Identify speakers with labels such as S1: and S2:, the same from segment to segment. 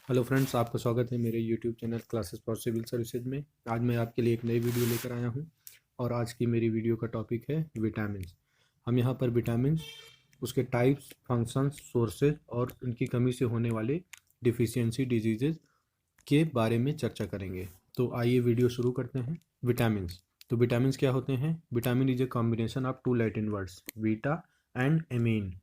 S1: Hello friends, आपका स्वागत है मेरे YouTube channel classes for civil services में। आज मैं आपके लिए एक नई वीडियो लेकर आया हूं और आज की मेरी वीडियो का टॉपिक है विटामिन्स। हम यहां पर विटामिन्स, उसके टाइप्स, फंक्शंस, सोर्सेज और उनकी कमी से होने वाले डिफिशियंसी डिजीजेज के बारे में चर्चा करेंगे। तो आइए वीडियो शुरू करते हैं। विटामिन्स। तो विटामिन्स क्या होते हैं? Vitamin is a combination of two Latin words vita and amine,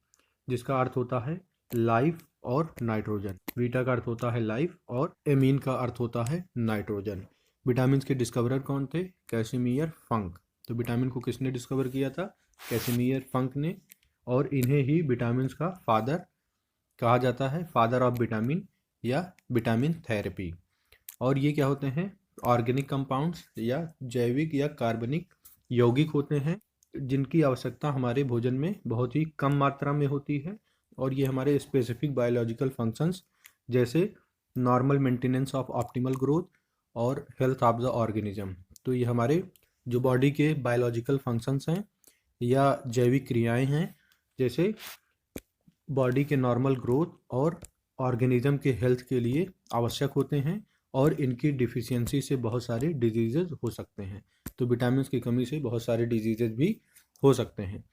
S1: जिसका अर्थ होता है लाइफ और नाइट्रोजन। वीटा का अर्थ होता है लाइफ और एमीन का अर्थ होता है नाइट्रोजन। विटामिन के डिस्कवरर कौन थे? कैसिमियर फंक। तो विटामिन को किसने डिस्कवर किया था? कैसिमियर फंक ने। और इन्हें ही विटामिन का फादर कहा जाता है, फादर ऑफ विटामिन या विटामिन थेरेपी। और ये क्या होते हैं? ऑर्गेनिक कंपाउंड्स या जैविक या कार्बनिक यौगिक होते हैं, जिनकी आवश्यकता हमारे भोजन में बहुत ही कम मात्रा में होती है। और ये हमारे स्पेसिफिक बायोलॉजिकल फंक्शंस जैसे normal maintenance of optimal growth और हेल्थ ऑफ द ऑर्गेनिज्म, तो ये हमारे जो बॉडी के बायोलॉजिकल फंक्शंस हैं या जैविक क्रियाएं हैं, जैसे बॉडी के नॉर्मल ग्रोथ और ऑर्गेनिज्म के हेल्थ के लिए आवश्यक होते हैं। और इनकी डिफिशियंसी से बहुत सारे डिजीजेज हो सकते हैं। तो विटामिन की कमी से बहुत सारे डिजीजेज भी हो सकते हैं।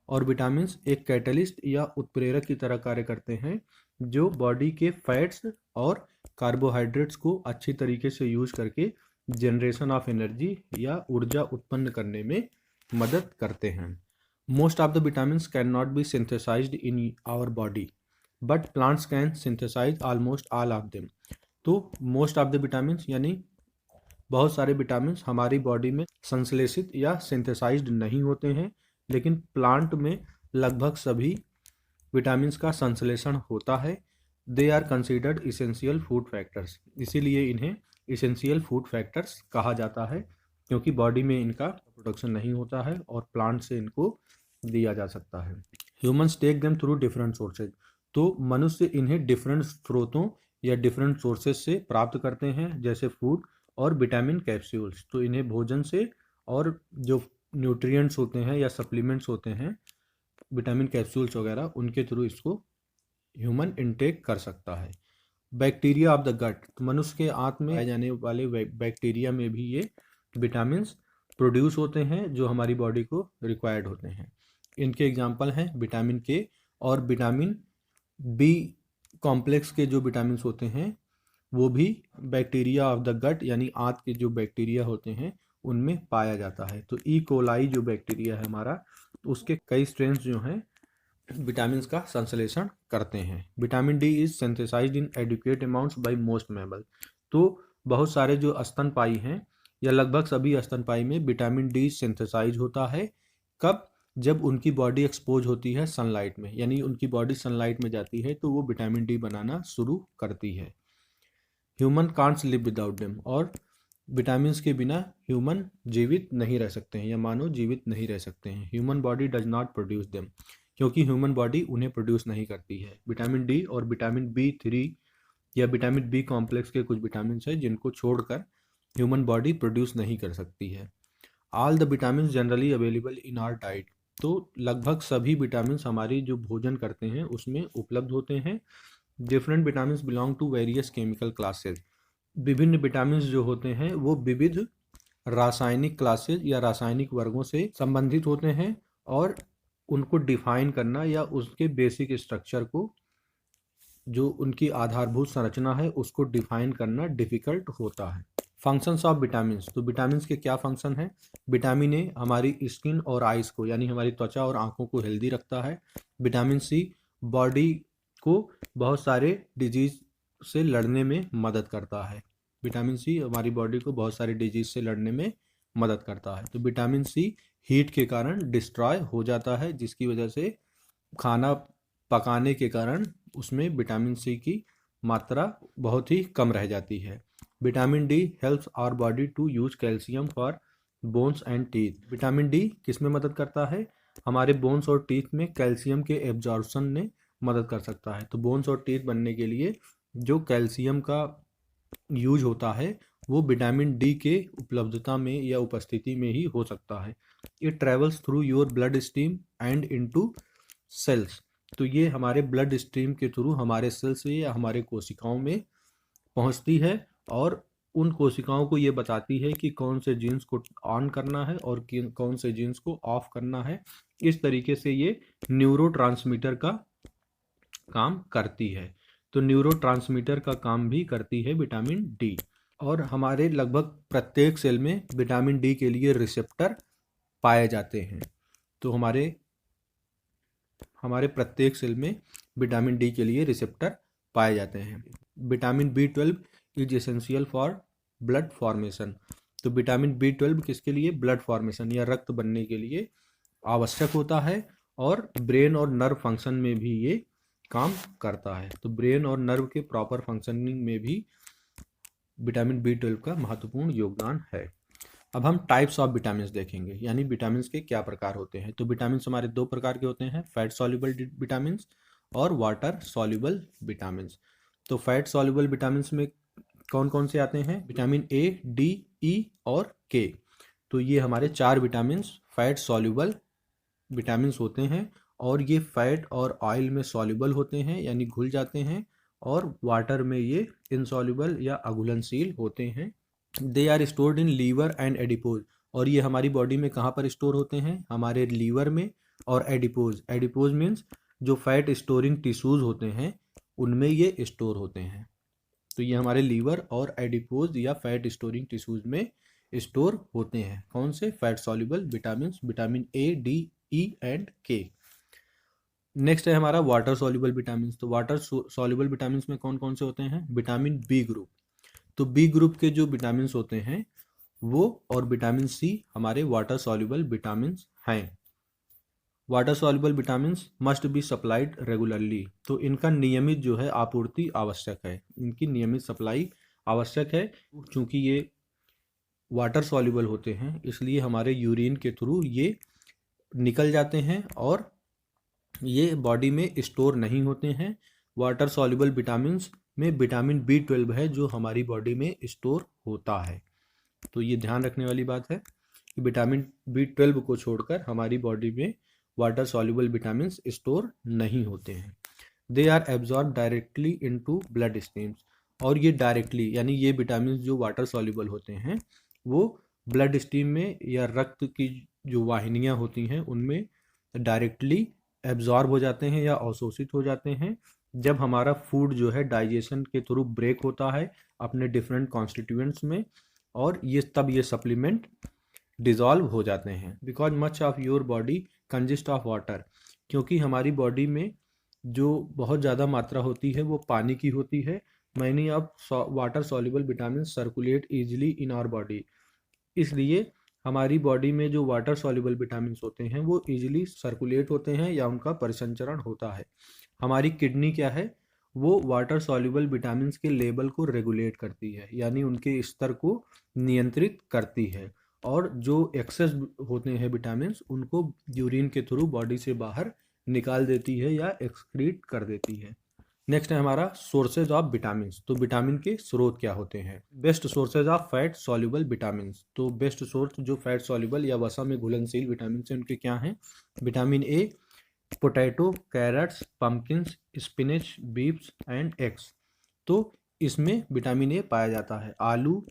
S1: और विटामिन एक कैटलिस्ट या उत्प्रेरक की तरह कार्य करते हैं, जो बॉडी के फैट्स और कार्बोहाइड्रेट्स को अच्छी तरीके से यूज करके जनरेशन ऑफ एनर्जी या ऊर्जा उत्पन्न करने में मदद करते हैं। Most of the vitamins can not be synthesised in our body, but plants can synthesise almost all of them. तो मोस्ट ऑफ द विटामिन्स यानी बहुत सारे विटामिन्स हमारी बॉडी में संश्लेषित या सिंथेसाइज्ड नहीं होते हैं, लेकिन प्लांट में लगभग सभी विटामिन्स का संश्लेषण होता है। They are considered essential food factors, इसीलिए इन्हें इसेंशियल फूड फैक्टर्स कहा जाता है, क्योंकि बॉडी में इनका प्रोडक्शन नहीं होता है और प्लांट से इनको दिया जा सकता है। Humans take them through different sources. तो मनुष्य इन्हें डिफरेंट स्रोतों या डिफरेंट सोर्सेज से प्राप्त करते हैं, जैसे फूड और विटामिन कैप्सूल्स। तो इन्हें भोजन से और जो न्यूट्रिएंट्स होते हैं या सप्लीमेंट्स होते हैं, विटामिन कैप्सूल्स वगैरह, उनके थ्रू इसको ह्यूमन इनटेक कर सकता है। Bacteria of the gut. तो मनुष्य के आंत में पाए जाने वाले बैक्टीरिया में भी ये विटामिन्स प्रोड्यूस होते हैं, जो हमारी बॉडी को रिक्वायर्ड होते हैं। इनके एग्जांपल हैं विटामिन के और विटामिन बी कॉम्प्लेक्स के जो विटामिन्स होते हैं, वो भी बैक्टीरिया ऑफ द गट यानी आंत के जो बैक्टीरिया होते हैं उनमें पाया जाता है। तो ई कोलाई जो बैक्टीरिया है हमारा, उसके कई स्ट्रेन्स जो हैं विटामिन्स का संश्लेषण करते हैं। Vitamin D is synthesised in adequate amounts by most mammal. तो बहुत सारे जो स्तनपायी हैं या लगभग सभी स्तनपायी में विटामिन डी सिंथेसाइज होता है। कब? जब उनकी बॉडी एक्सपोज होती है सनलाइट में, यानी उनकी बॉडी सनलाइट में जाती है तो वो विटामिन डी बनाना शुरू करती है। Human can't live without them. और विटामिन के बिना ह्यूमन जीवित नहीं रह सकते हैं या मानव जीवित नहीं रह सकते हैं। Human body does not produce them, क्योंकि ह्यूमन बॉडी उन्हें प्रोड्यूस नहीं करती है। विटामिन डी और विटामिन बी3 या विटामिन बी कॉम्प्लेक्स के कुछ विटामिन है जिनको छोड़कर ह्यूमन बॉडी प्रोड्यूस नहीं कर सकती है। All the vitamin generally available in our diet. तो लगभग सभी विटामिन हमारी जो भोजन करते हैं उसमें उपलब्ध होते हैं। Different vitamin belong to various chemical classes. विभिन्न विटामिन जो होते हैं वो विविध रासायनिक क्लासेज या रासायनिक वर्गों से संबंधित होते हैं, और उनको डिफाइन करना या उसके बेसिक स्ट्रक्चर को, जो उनकी आधारभूत संरचना है, उसको डिफाइन करना डिफिकल्ट होता है। Functions of vitamin. तो विटामिन के क्या फंक्शन है? विटामिन ए हमारी स्किन और आइज को, यानी हमारी त्वचा और आंखों को हेल्दी रखता है। विटामिन सी बॉडी को बहुत सारे डिजीज से लड़ने में मदद करता है। विटामिन सी हमारी बॉडी को बहुत सारे डिजीज से लड़ने में मदद करता है। तो विटामिन सी हीट के कारण डिस्ट्रॉय हो जाता है, जिसकी वजह से खाना पकाने के कारण उसमें विटामिन सी की मात्रा बहुत ही कम रह जाती है। Vitamin D helps our body to use calcium for bones and teeth. Vitamin D किस में मदद करता है? हमारे बोन्स और टीथ में कैल्शियम के एब्जॉर्प्शन में मदद कर सकता है। तो बोन्स और टीथ बनने के लिए जो कैल्शियम का यूज होता है वो विटामिन डी के उपलब्धता में या उपस्थिति में ही हो सकता है। It travels through your blood stream and into cells. तो ये हमारे ब्लड स्ट्रीम के थ्रू हमारे सेल्स या हमारे कोशिकाओं में पहुंचती है और उन कोशिकाओं को ये बताती है कि कौन से जीन्स को ऑन करना है और कौन से जीन्स को ऑफ करना है। इस तरीके से ये न्यूरोट्रांसमीटर का काम करती है। तो न्यूरोट्रांसमीटर का काम भी करती है विटामिन डी। और हमारे लगभग प्रत्येक सेल में विटामिन डी के लिए रिसेप्टर पाए जाते हैं। तो हमारे प्रत्येक सेल में विटामिन डी के लिए रिसेप्टर पाए जाते हैं। Vitamin B12 is essential for blood formation. तो विटामिन B12 किसके लिए? ब्लड फॉर्मेशन या रक्त बनने के लिए आवश्यक होता है और ब्रेन और नर्व फंक्शन में भी ये काम करता है। तो ब्रेन और नर्व के प्रॉपर फंक्शनिंग में भी विटामिन B12 का महत्वपूर्ण योगदान है। अब हम टाइप्स ऑफ विटामिन देखेंगे, यानी विटामिन के क्या प्रकार होते हैं। तो विटामिन हमारे दो प्रकार के होते हैं, फैट सॉल्युबल विटामिन और वाटर सॉल्युबल विटामिन। तो फैट सॉल्युबल विटामिन में कौन कौन से आते हैं? विटामिन A, D, E और K। तो ये हमारे 4 विटामिन फैट सॉल्युबल विटामिन होते हैं और ये फैट और ऑयल में सॉल्युबल होते हैं, यानी घुल जाते हैं, और वाटर में ये इनसॉल्युबल या अघुलनशील होते हैं। They are stored in liver and adipose. और ये हमारी बॉडी में कहाँ पर स्टोर होते हैं? हमारे लीवर में और एडिपोज। एडिपोज मीन्स जो फैट स्टोरिंग टिश्यूज होते हैं उनमें ये स्टोर होते हैं। तो ये हमारे लीवर और एडिपोज या फैट स्टोरिंग टिश्यूज में स्टोर होते हैं। कौन से? Fat soluble vitamin, vitamin A, D, E and K। Next है हमारा वाटर सॉल्युबल विटामिन। तो वाटर सॉल्युबल विटामिन में कौन कौन से होते हैं? Vitamin B group. तो B ग्रुप के जो विटामिन होते हैं वो और विटामिन C हमारे वाटर सॉल्युबल विटामिन हैं। Water soluble vitamin must be supplied regularly. तो इनका नियमित जो है आपूर्ति आवश्यक है, इनकी नियमित सप्लाई आवश्यक है। क्योंकि ये वाटर सॉल्युबल होते हैं इसलिए हमारे यूरिन के थ्रू ये निकल जाते हैं और ये बॉडी में स्टोर नहीं होते हैं। वाटर सॉल्युबल विटामिन में विटामिन B12 है जो हमारी बॉडी में स्टोर होता है। तो ये ध्यान रखने वाली बात है कि विटामिन B12 को छोड़कर हमारी बॉडी में वाटर सॉल्युबल विटामिन स्टोर नहीं होते हैं। They are absorb directly into blood streams. और ये डायरेक्टली, यानी ये विटामिन जो वाटर सॉल्युबल होते हैं वो ब्लड स्ट्रीम में या रक्त की जो वाहिनियाँ होती हैं उनमें डायरेक्टली एब्जॉर्ब हो जाते हैं या अवशोषित हो जाते हैं जब हमारा फूड जो है डाइजेशन के थ्रू ब्रेक होता है अपने डिफरेंट कॉन्स्टिट्यूएंट्स में, और तब ये सप्लीमेंट डिजॉल्व हो जाते हैं। Because much of your body consist of water. क्योंकि हमारी बॉडी में जो बहुत ज़्यादा मात्रा होती है वो पानी की होती है। Many of water soluble vitamin circulate easily in our body. इसलिए हमारी बॉडी में जो वाटर सॉल्युबल विटामिन होते हैं वो इजीली सर्कुलेट होते हैं या उनका परिसंचरण होता है। हमारी किडनी क्या है? वो वाटर सॉल्युबल विटामिन के लेवल को रेगुलेट करती है, यानी उनके स्तर को नियंत्रित करती है, और जो एक्सेस होते हैं विटामिन उनको यूरिन के थ्रू बॉडी से बाहर निकाल देती है या एक्सक्रीट कर देती है। नेक्स्ट है हमारा सोर्सेज ऑफ विटामिन। तो विटामिन के स्रोत क्या होते हैं? Best sources of fat soluble vitamin. तो बेस्ट सोर्स जो फैट सॉल्युबल या वसा में घुलनशील विटामिन से उनके क्या हैं? Vitamin A, potato, carrots, pumpkins, spinach, beefs and eggs. तो इसमें विटामिन A पाया जाता है आलू,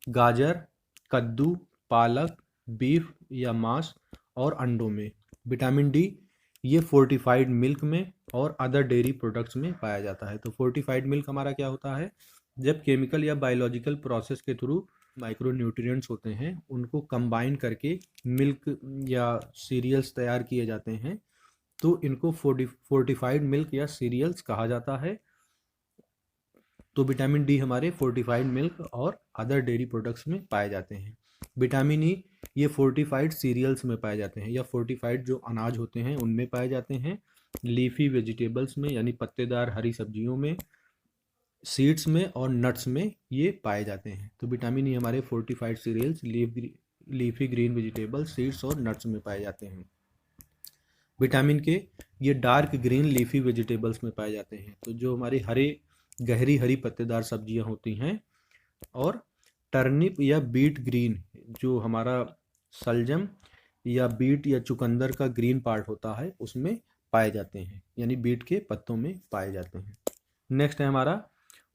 S1: गाजर, कद्दू, पालक, बीफ या मांस और अंडों में। विटामिन D ये फोर्टिफाइड मिल्क में और अदर डेयरी प्रोडक्ट्स में पाया जाता है। तो फोर्टिफाइड मिल्क हमारा क्या होता है? जब केमिकल या बायोलॉजिकल प्रोसेस के थ्रू माइक्रो न्यूट्रिएंट्स होते हैं उनको कंबाइन करके मिल्क या सीरियल्स तैयार किए जाते हैं, तो इनको फोर्टिफाइड मिल्क या सीरियल्स कहा जाता है। तो विटामिन D हमारे फोर्टिफाइड मिल्क और अदर डेयरी प्रोडक्ट्स में पाए जाते हैं। विटामिन E ये फोर्टिफाइड सीरियल्स में पाए जाते हैं या फोर्टिफाइड जो अनाज होते हैं उनमें पाए जाते हैं। लीफी वेजिटेबल्स में यानी पत्तेदार हरी सब्जियों में, सीड्स में और नट्स में ये पाए जाते हैं। तो विटामिन E हमारे fortified cereals, leafy green vegetables, seeds और नट्स में पाए जाते हैं। विटामिन के ये डार्क ग्रीन लीफी वेजिटेबल्स में पाए जाते हैं। तो जो हमारी गहरी हरी पत्तेदार सब्जियां होती हैं, और टर्निप या बीट ग्रीन जो हमारा सलजम या बीट या चुकंदर का ग्रीन पार्ट होता है उसमें पाए जाते हैं, यानी बीट के पत्तों में पाए जाते हैं। नेक्स्ट है हमारा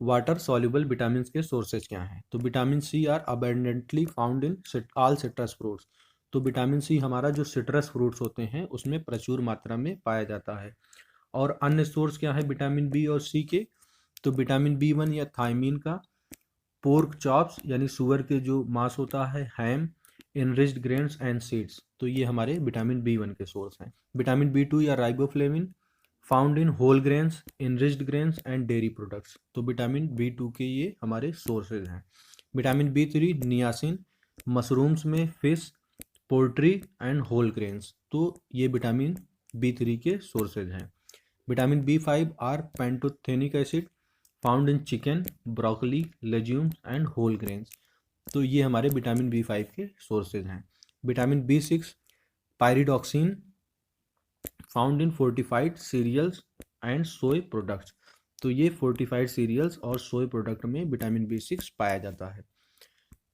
S1: वाटर सॉल्युबल विटामिन के सोर्सेज क्या हैं। तो vitamin C are abundantly found in all citrus fruits. तो विटामिन सी हमारा जो सिट्रस फ्रूट्स होते हैं उसमें प्रचुर मात्रा में पाया जाता है। और अन्य सोर्स क्या है विटामिन बी और सी के। तो विटामिन बी 1 या थायमीन का पोर्क चॉप्स यानी सुअर के जो मांस होता है, हैम, इनरिच्ड ग्रेन्स एंड सीड्स, तो ये हमारे विटामिन बी 1 के सोर्स हैं। विटामिन बी 2 या riboflavin found in whole grains, enriched grains and dairy products. तो विटामिन बी 2 के ये हमारे सोर्सेज हैं। विटामिन बी 3 नियासिन, मशरूम्स में, fish, poultry and whole grains, तो ये विटामिन बी 3 के सोर्सेज हैं। Vitamin B 5 or pantothenic acid found in chicken, broccoli, legumes and whole grains, तो ये हमारे विटामिन बी 5 के सोर्सेज हैं। Vitamin B 6 pyridoxine found in fortified cereals and soy products, तो ये फोर्टिफाइड सीरियल्स और सोय प्रोडक्ट में विटामिन बी 6 पाया जाता है।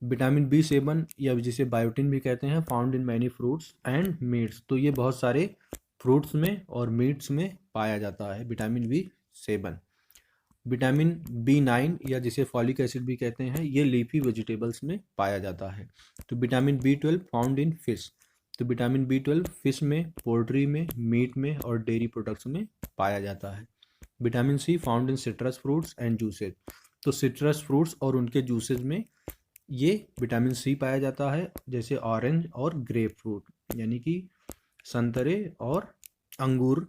S1: विटामिन बी 7 या जिसे बायोटिन भी कहते हैं found in many fruits and meets, तो ये बहुत सारे फ्रूट्स में और मीट्स में पाया जाता है विटामिन बी 7। विटामिन बी 9 या जिसे फॉलिक एसिड भी कहते हैं ये लीफी वेजिटेबल्स में पाया जाता है। तो vitamin B 12 found in fish, तो विटामिन बी 12 फिश में, पोल्ट्री में, मीट में और डेयरी प्रोडक्ट्स में पाया जाता है। Vitamin C found in citrus fruits and juices, तो सिट्रस फ्रूट्स और उनके जूसेज में ये विटामिन सी पाया जाता है, जैसे ऑरेंज और ग्रेप फ्रूट यानी कि संतरे और अंगूर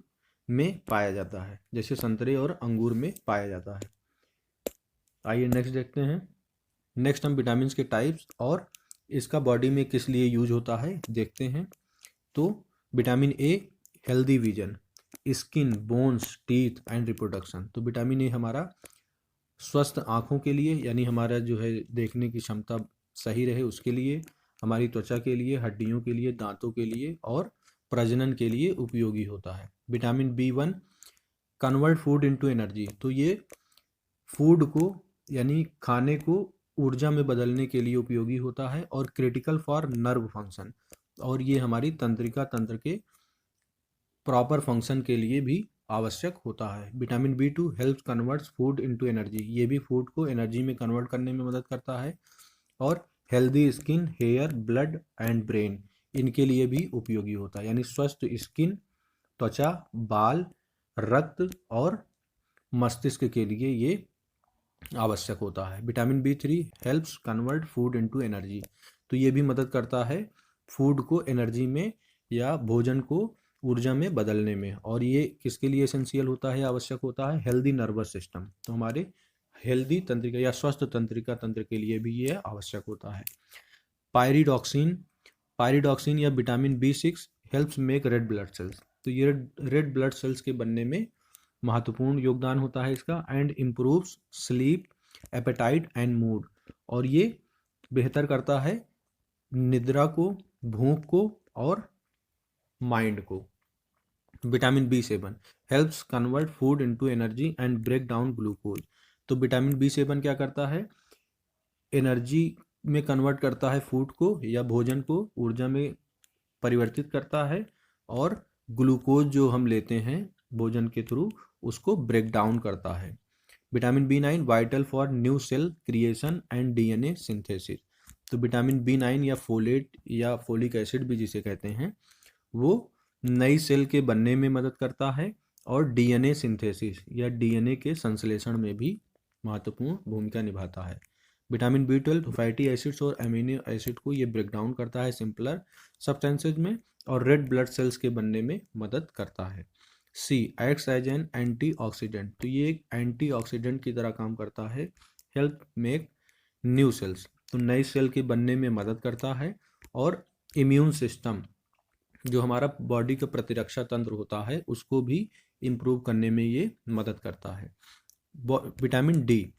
S1: में पाया जाता है, जैसे संतरे और अंगूर में पाया जाता है। आइए नेक्स्ट देखते हैं। नेक्स्ट हम विटामिन के टाइप्स और इसका बॉडी में किस लिए यूज होता है देखते हैं। तो vitamin a healthy vision, skin, bones, teeth and reproduction, तो विटामिन ए हमारा स्वस्थ आँखों के लिए यानी हमारा जो है देखने की क्षमता सही रहे उसके लिए, हमारी त्वचा के लिए, हड्डियों के लिए, दांतों के लिए और प्रजनन के लिए उपयोगी होता है। Vitamin B 1 convert food into energy, तो ये फूड को यानी खाने को ऊर्जा में बदलने के लिए उपयोगी होता है और क्रिटिकल फॉर नर्व फंक्शन, और ये हमारी तंत्रिका तंत्र के प्रॉपर फंक्शन के लिए भी आवश्यक होता है। Vitamin B 2 help converts food into energy, ये भी फूड को एनर्जी में कन्वर्ट करने में मदद करता है। और healthy skin, hair, blood and brain, इनके लिए भी उपयोगी होता है, यानी स्वस्थ स्किन, त्वचा, बाल, रक्त और मस्तिष्क के लिए ये आवश्यक होता है। Vitamin B 3 helps convert food into energy, तो ये भी मदद करता है फूड को एनर्जी में या भोजन को ऊर्जा में बदलने में। और ये किसके लिए एसेंशियल होता है, आवश्यक होता है, हेल्दी नर्वस सिस्टम, तो हमारे हेल्दी तंत्रिका या स्वस्थ तंत्रिका तंत्र के लिए भी ये आवश्यक होता है। पायरिडॉक्सिन, पायरिडॉक्सिन या vitamin B 6 helps make red blood cells, तो ये रेड ब्लड सेल्स के बनने में महत्वपूर्ण योगदान होता है इसका। And improves sleep, appetite and mood, और ये बेहतर करता है निद्रा को, भूख को और माइंड को। Vitamin B 7 helps convert food into energy and break down glucose, तो विटामिन बी 7 क्या करता है, एनर्जी में कन्वर्ट करता है फूड को या भोजन को ऊर्जा में परिवर्तित करता है, और ग्लूकोज जो हम लेते हैं भोजन के थ्रू उसको ब्रेक डाउन करता है। Vitamin B 9 vital for new cell creation and DNA synthesis, तो विटामिन बी 9 या फोलेट या फोलिक एसिड भी जिसे कहते हैं वो नई सेल के बनने में मदद करता है और डीएनए सिंथेसिस या डीएनए के संश्लेषण में भी महत्वपूर्ण भूमिका निभाता है। विटामिन बी 12 फैटी एसिड्स और अमीनो एसिड को ये ब्रेक डाउन करता है सिंपलर सब्सटेंसेज में, और रेड ब्लड सेल्स के बनने में मदद करता है। सी एक्ट्स एज एन एंटीऑक्सीडेंट, तो ये एक एंटीऑक्सीडेंट की तरह काम करता है। हेल्प मेक न्यू सेल्स, तो नई सेल के बनने में मदद करता है। और इम्यून सिस्टम जो हमारा बॉडी का प्रतिरक्षा तंत्र होता है उसको भी इम्प्रूव करने में ये मदद करता है। Vitamin D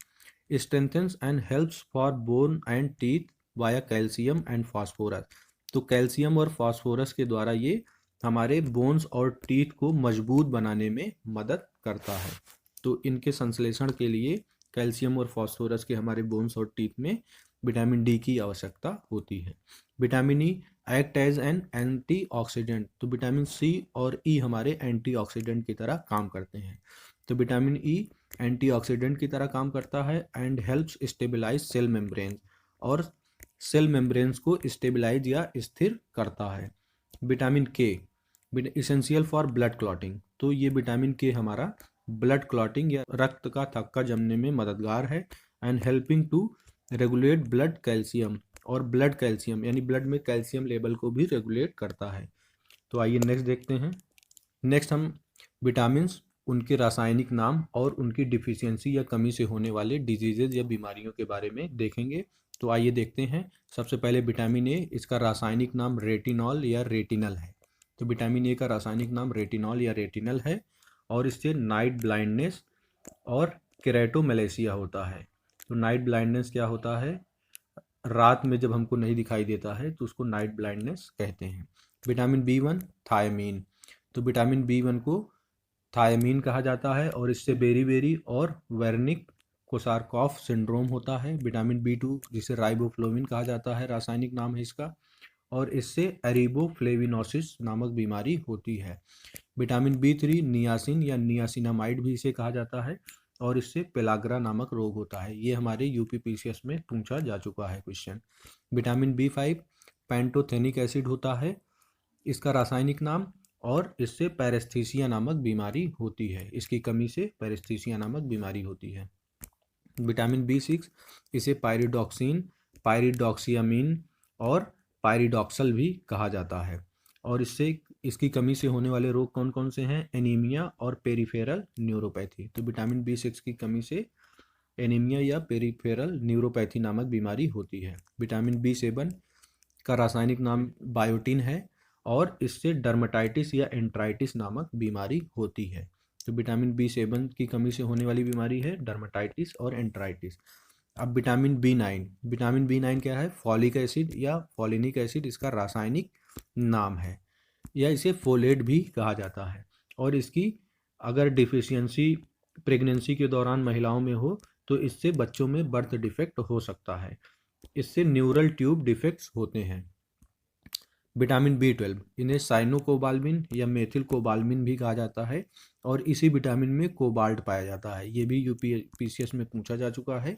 S1: strengthens and helps for bone and teeth via calcium and phosphorus, तो कैल्शियम और फास्फोरस के द्वारा ये हमारे बोन्स और टीथ को मजबूत बनाने में मदद करता है। तो इनके संश्लेषण के लिए कैल्शियम और फास्फोरस के हमारे बोन्स और टीथ में विटामिन डी की आवश्यकता होती है। Vitamin E act as an antioxidant, तो विटामिन सी और ई हमारे एंटीऑक्सीडेंट की तरह काम करते हैं। तो विटामिन ई एंटीऑक्सीडेंट की तरह काम करता है and helps stabilise cell membrane, और सेल मेम्ब्रेन्स को स्टेबलाइज या स्थिर करता है। विटामिन के इसेंशियल फॉर ब्लड क्लॉटिंग, तो ये विटामिन के हमारा ब्लड क्लॉटिंग या रक्त का थक्का जमने में मददगार है and helping to regulate blood calcium, और ब्लड कैल्शियम यानी ब्लड में कैल्शियम लेवल को भी रेगुलेट करता है। तो आइए नेक्स्ट देखते हैं। नेक्स्ट हम विटामिन्स, उनके रासायनिक नाम और उनकी डिफिशियंसी या कमी से होने वाले डिजीजेज या बीमारियों के बारे में देखेंगे। तो आइए देखते हैं। सबसे पहले विटामिन ए, इसका रासायनिक नाम रेटिनॉल या रेटिनल है। तो विटामिन ए का रासायनिक नाम रेटिनॉल या रेटिनल है और इससे नाइट ब्लाइंडनेस और केरेटोमैलेशिया होता है। तो नाइट ब्लाइंडनेस क्या होता है? रात में जब हमको नहीं दिखाई देता है तो उसको नाइट ब्लाइंडनेस कहते हैं। विटामिन बी1 थायमीन, तो विटामिन बी1 को थायमीन कहा जाता है और इससे बेरी और वेर्निक कोसारकॉफ सिंड्रोम होता है। विटामिन बी2 जिसे राइबोफ्लोविन कहा जाता है, रासायनिक नाम है इसका, और इससे एरिबोफ्लेविनोसिस नामक बीमारी होती है। विटामिन बी3 नियासिन या नियासिनामाइड भी इसे कहा जाता है और इससे पेलाग्रा नामक रोग होता है। ये हमारे यूपीपीसीएस में पूछा जा चुका है question. Vitamin B5 pantothenic acid होता है इसका रासायनिक नाम, और इससे पैरेस्थीसिया नामक बीमारी होती है। इसकी कमी से पैरेस्थीसिया नामक बीमारी होती है। विटामिन बी6 इसे पायरिडॉक्सिन, पायरिडॉक्सियामिन और पायरिडॉक्सल भी कहा जाता है, और इससे इसकी कमी से होने वाले रोग कौन कौन से हैं? एनीमिया और पेरिफेरल न्यूरोपैथी। तो विटामिन बी6 की कमी से एनीमिया या पेरिफेरल न्यूरोपैथी नामक बीमारी होती है। विटामिन बी7 का रासायनिक नाम बायोटिन है और इससे डर्मेटाइटिस या एंट्राइटिस नामक बीमारी होती है। तो विटामिन बी7 की कमी से होने वाली बीमारी है डर्मेटाइटिस और एंट्राइटिस। अब विटामिन बी9 क्या है? फॉलिक एसिड या फॉलिनिक एसिड इसका रासायनिक नाम है, या इसे फोलेट भी कहा जाता है, और इसकी अगर डिफिशियंसी प्रेगनेंसी के दौरान महिलाओं में हो तो इससे बच्चों में बर्थ डिफेक्ट हो सकता है। इससे न्यूरल ट्यूब डिफेक्ट्स होते हैं। विटामिन बी12 इन्हें साइनोकोबाल्मिन या मेथिल कोबाल्मिन भी कहा जाता है, और इसी विटामिन में कोबाल्ट पाया जाता है। ये भी यूपीपीसीएस में पूछा जा चुका है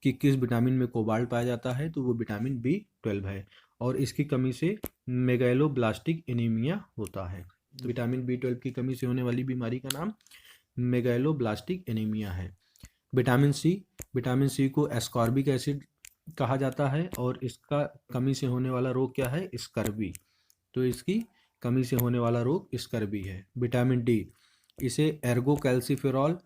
S1: कि किस विटामिन में कोबाल्ट पाया जाता है, तो वो विटामिन बी12 है, और इसकी कमी से मेगैलोब्लास्टिक एनीमिया होता है। विटामिन बी12 की कमी से होने वाली बीमारी का नाम मेगैलोब्लास्टिक एनीमिया है। विटामिन सी को एस्कॉर्बिक एसिड कहा जाता है, और इसका कमी से होने वाला रोग क्या है? स्कर्वी। तो इसकी कमी से होने वाला रोग स्कर्वी है। विटामिन डी इसे एर्गो कैल्सीफेरॉल,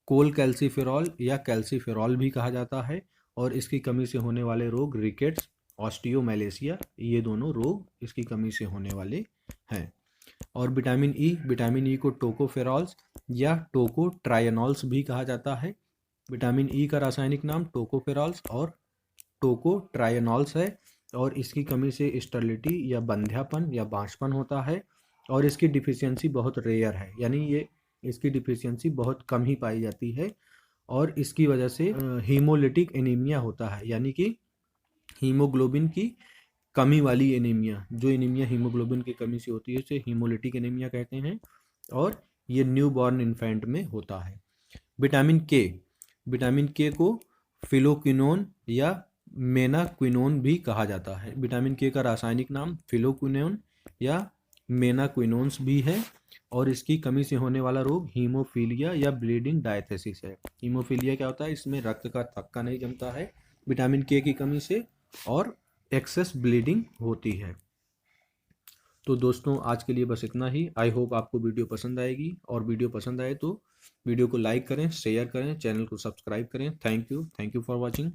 S1: कोल कैल्सीफेरॉल या कैल्सीफेरॉल भी कहा जाता है, और इसकी कमी से होने वाले रोग रिकेट्स, ऑस्टियोमैलेशिया, ये दोनों रोग इसकी कमी से होने वाले हैं। और विटामिन ई को टोकोफेरॉल्स या टोकोट्रायनॉल्स भी कहा जाता है। विटामिन ई का रासायनिक नाम टोकोफेरॉल्स और टोकोट्रायनॉल्स है, और इसकी कमी से स्टर्लिटी या बंध्यापन या बांझपन होता है, और इसकी डिफिशियंसी बहुत रेयर है, यानी ये इसकी डिफिशियंसी बहुत कम ही पाई जाती है, और इसकी वजह से हीमोलिटिक एनीमिया होता है, यानी कि हीमोग्लोबिन की कमी वाली एनीमिया। जो एनीमिया हीमोग्लोबिन की कमी से होती है उसे हीमोलिटिक एनीमिया कहते हैं, और ये न्यूबॉर्न इन्फेंट में होता है। विटामिन के को फिलोक्विनोन या मेनाक्विनोन भी कहा जाता है। विटामिन के का रासायनिक नाम फिलोक्विनोन या मेनाक्विनोन्स भी है, और इसकी कमी से होने वाला रोग हीमोफीलिया या ब्लीडिंग डायथेसिस है। हीमोफीलिया क्या होता है? इसमें रक्त का थक्का नहीं जमता है विटामिन के की कमी से, और एक्सेस ब्लीडिंग होती है। तो दोस्तों आज के लिए बस इतना ही। आई होप आपको वीडियो पसंद आएगी, और वीडियो पसंद आए तो वीडियो को लाइक करें, शेयर करें, चैनल को सब्सक्राइब करें। Thank you for watching.